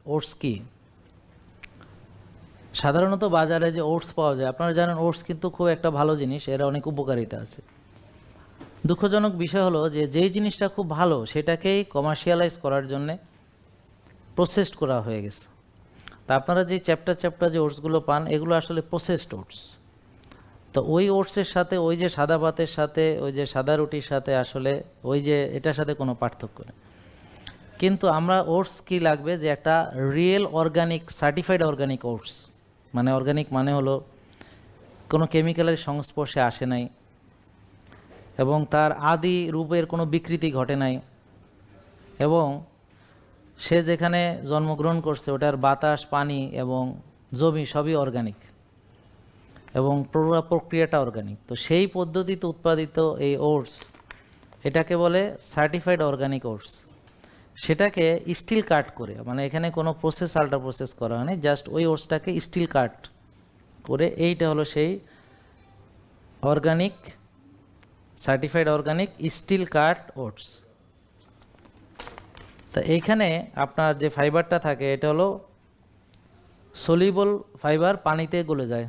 Oats কি? সাধারণত বাজারে যে ওটস পাওয়া যায়, আপনারা জানেন ওটস কিন্তু খুব একটা ভালো জিনিস, এর অনেক উপকারিতা আছে। দুঃখজনক বিষয় হলো যে যেই জিনিসটা খুব ভালো সেটাকেই কমার্শিয়ালাইজ করার জন্যে প্রসেসড করা হয়ে গেছে। তা আপনারা যে চ্যাপ্টার যে ওটসগুলো পান এগুলো আসলে প্রসেসড ওটস। তো ওই ওটসের সাথে ওই যে সাদা ভাতের সাথে ওই যে সাদা রুটির সাথে আসলে ওই যে এটার সাথে কোনো পার্থক্য নেই। কিন্তু আমরা ওটস কি লাগবে, যে একটা real organic certified organic oats, মানে অর্গানিক মানে হলো কোনো কেমিক্যালের সংস্পর্শে আসে নাই এবং তার আদি রূপের কোনো বিকৃতি ঘটে নাই, এবং সে যেখানে জন্মগ্রহণ করছে ওটার বাতাস, পানি এবং জমি সবই অর্গানিক এবং পুরো প্রক্রিয়াটা অর্গানিক। তো সেই পদ্ধতিতে উৎপাদিত এই ওটস, এটাকে বলে সার্টিফাইড অর্গানিক ওটস। সেটাকে স্টিল কাট করে, মানে এখানে কোনো প্রসেস আল্ট্রা প্রসেস করা হয়নি, জাস্ট ওই ওটসটাকে স্টিল কাট করে এইটা হলো সেই অর্গানিক সার্টিফাইড অর্গানিক স্টিল কাট ওটস। তা এইখানে আপনার যে ফাইবারটা থাকে এটা হলো সলিউবল ফাইবার, পানিতে গলে যায়।